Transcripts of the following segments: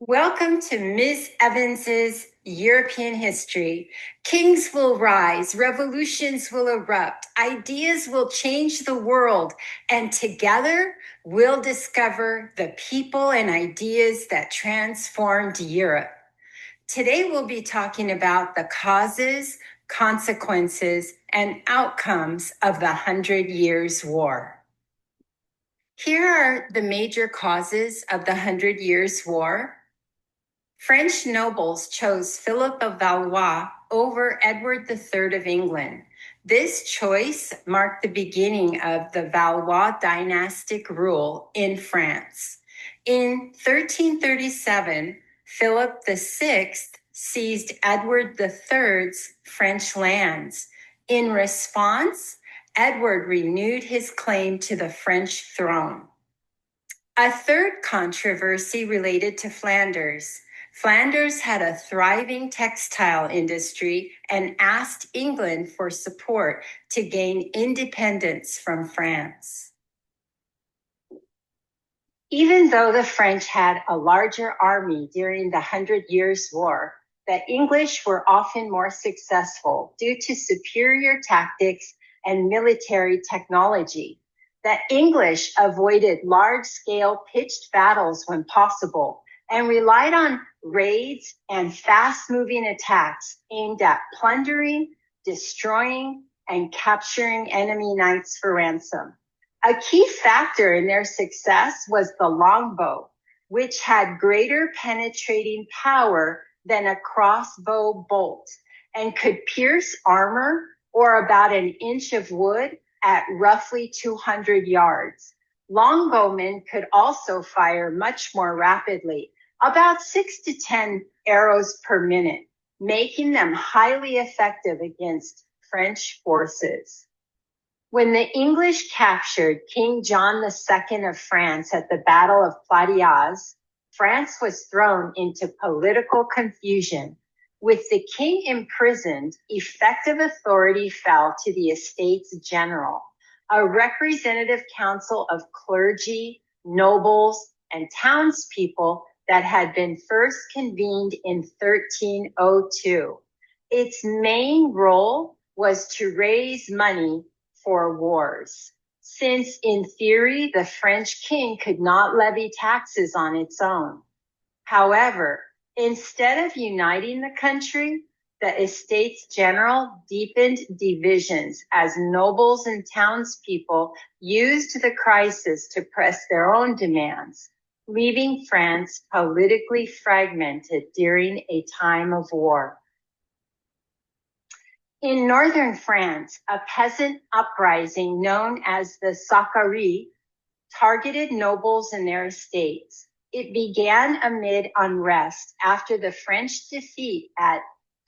Welcome to Ms. Evans's European History. Kings will rise, revolutions will erupt, ideas will change the world, and together we'll discover the people and ideas that transformed Europe. Today we'll be talking about the causes, consequences, and outcomes of the 100 Years' War. Here are the major causes of the 100 Years' War. French nobles chose Philip of Valois over Edward III of England. This choice marked the beginning of the Valois dynastic rule in France. In 1337, Philip VI seized Edward III's French lands. In response, Edward renewed his claim to the French throne. A third controversy related to Flanders. Flanders had a thriving textile industry and asked England for support to gain independence from France. Even though the French had a larger army during the 100 Years' War, the English were often more successful due to superior tactics and military technology. The English avoided large-scale pitched battles when possible and relied on raids and fast-moving attacks aimed at plundering, destroying, and capturing enemy knights for ransom. A key factor in their success was the longbow, which had greater penetrating power than a crossbow bolt and could pierce armor or about an inch of wood at roughly 200 yards. Longbowmen could also fire much more rapidly, about 6 to 10 arrows per minute, making them highly effective against French forces. When the English captured King John II of France at the Battle of Platiaz, France was thrown into political confusion. With the king imprisoned, effective authority fell to the Estates General, a representative council of clergy, nobles, and townspeople that had been first convened in 1302. Its main role was to raise money for wars, since in theory the French king could not levy taxes on its own. However, instead of uniting the country, the Estates General deepened divisions as nobles and townspeople used the crisis to press their own demands, leaving France politically fragmented during a time of war. In northern France, a peasant uprising known as the Sacquerie targeted nobles and their estates. It began amid unrest after the French defeat at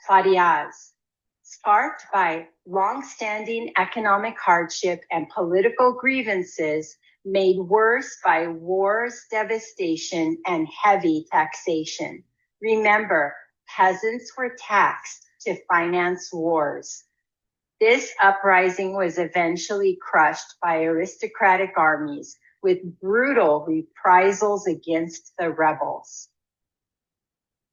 Platiaz, sparked by long-standing economic hardship and political grievances made worse by war's devastation and heavy taxation. Remember, peasants were taxed to finance wars. This uprising was eventually crushed by aristocratic armies with brutal reprisals against the rebels.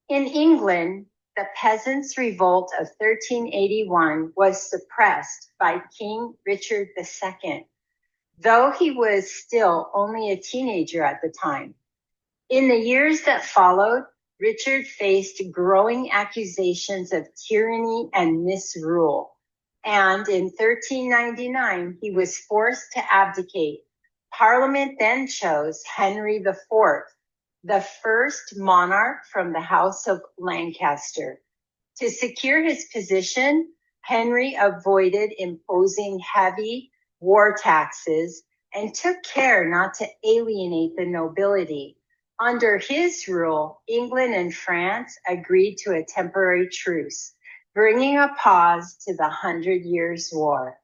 In England, the Peasants' Revolt of 1381 was suppressed by King Richard II, though he was still only a teenager at the time. In the years that followed, Richard faced growing accusations of tyranny and misrule, and in 1399 he was forced to abdicate. Parliament then chose Henry IV, the first monarch from the House of Lancaster. To secure his position, Henry avoided imposing heavy war taxes and took care not to alienate the nobility. Under his rule, England and France agreed to a temporary truce, bringing a pause to the 100 Years' War.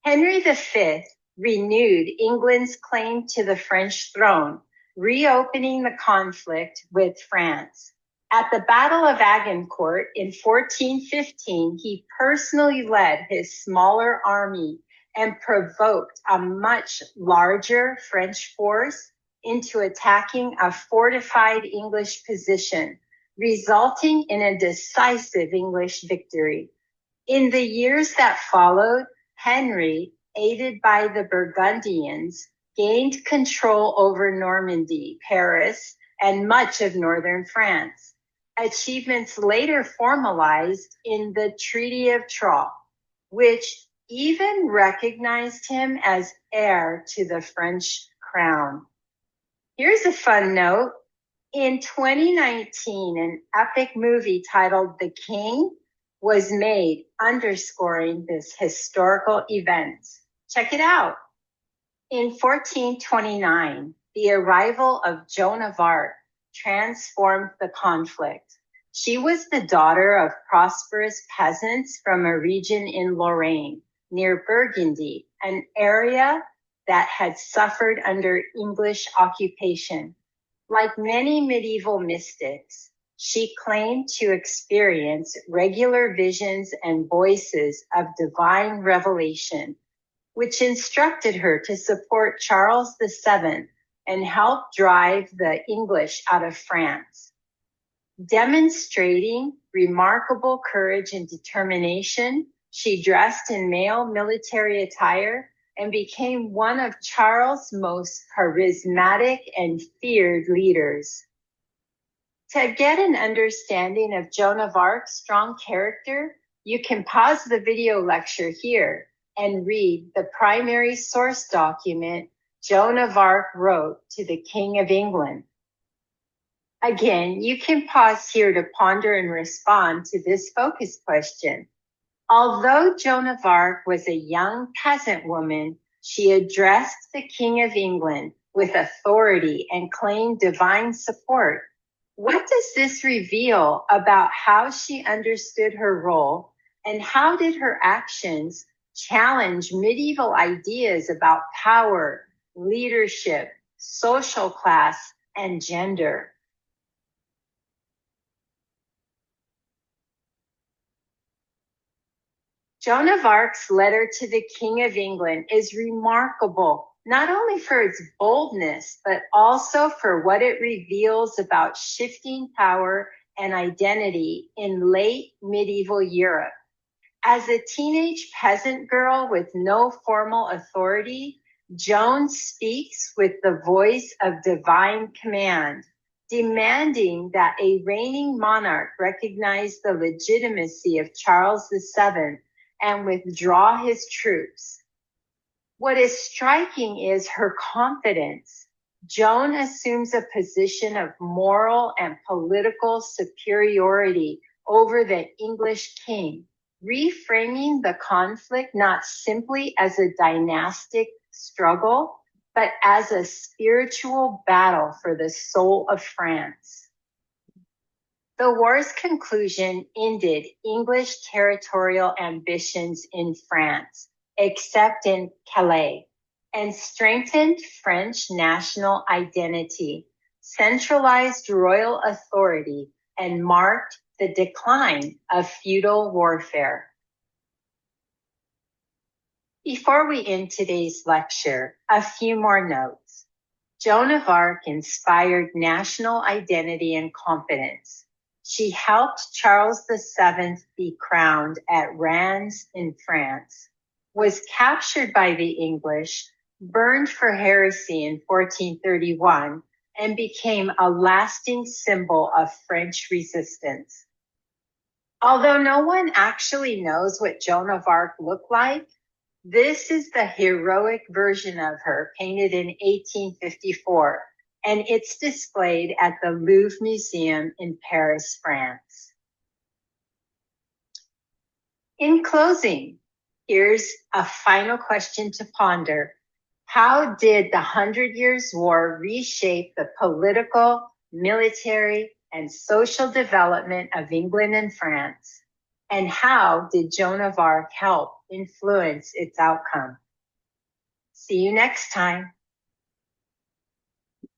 Henry V renewed England's claim to the French throne, reopening the conflict with France. At the Battle of Agincourt in 1415, he personally led his smaller army and provoked a much larger French force into attacking a fortified English position, resulting in a decisive English victory. In the years that followed, Henry, aided by the Burgundians, gained control over Normandy, Paris, and much of northern France, achievements later formalized in the Treaty of Troyes, which even recognized him as heir to the French crown. Here's a fun note. In 2019, an epic movie titled The King was made underscoring this historical event. Check it out. In 1429, the arrival of Joan of Arc transformed the conflict. She was the daughter of prosperous peasants from a region in Lorraine, near Burgundy, an area that had suffered under English occupation. Like many medieval mystics, she claimed to experience regular visions and voices of divine revelation, which instructed her to support Charles VII and help drive the English out of France. Demonstrating remarkable courage and determination, she dressed in male military attire and became one of Charles' most charismatic and feared leaders. To get an understanding of Joan of Arc's strong character, you can pause the video lecture here and read the primary source document Joan of Arc wrote to the King of England. Again, you can pause here to ponder and respond to this focus question. Although Joan of Arc was a young peasant woman, she addressed the King of England with authority and claimed divine support. What does this reveal about how she understood her role, and how did her actions challenge medieval ideas about power, leadership, social class, and gender? Joan of Arc's letter to the King of England is remarkable, not only for its boldness, but also for what it reveals about shifting power and identity in late medieval Europe. As a teenage peasant girl with no formal authority, Joan speaks with the voice of divine command, demanding that a reigning monarch recognize the legitimacy of Charles VII and withdraw his troops. What is striking is her confidence. Joan assumes a position of moral and political superiority over the English king, reframing the conflict not simply as a dynastic struggle, but as a spiritual battle for the soul of France. The war's conclusion ended English territorial ambitions in France, except in Calais, and strengthened French national identity, centralized royal authority, and marked the decline of feudal warfare. Before we end today's lecture, a few more notes. Joan of Arc inspired national identity and confidence. She helped Charles VII be crowned at Reims in France, was captured by the English, burned for heresy in 1431, and became a lasting symbol of French resistance. Although no one actually knows what Joan of Arc looked like, this is the heroic version of her painted in 1854, and it's displayed at the Louvre Museum in Paris, France. In closing, here's a final question to ponder. How did the 100 Years' War reshape the political, military, and social development of England and France? And how did Joan of Arc help influence its outcome? See you next time.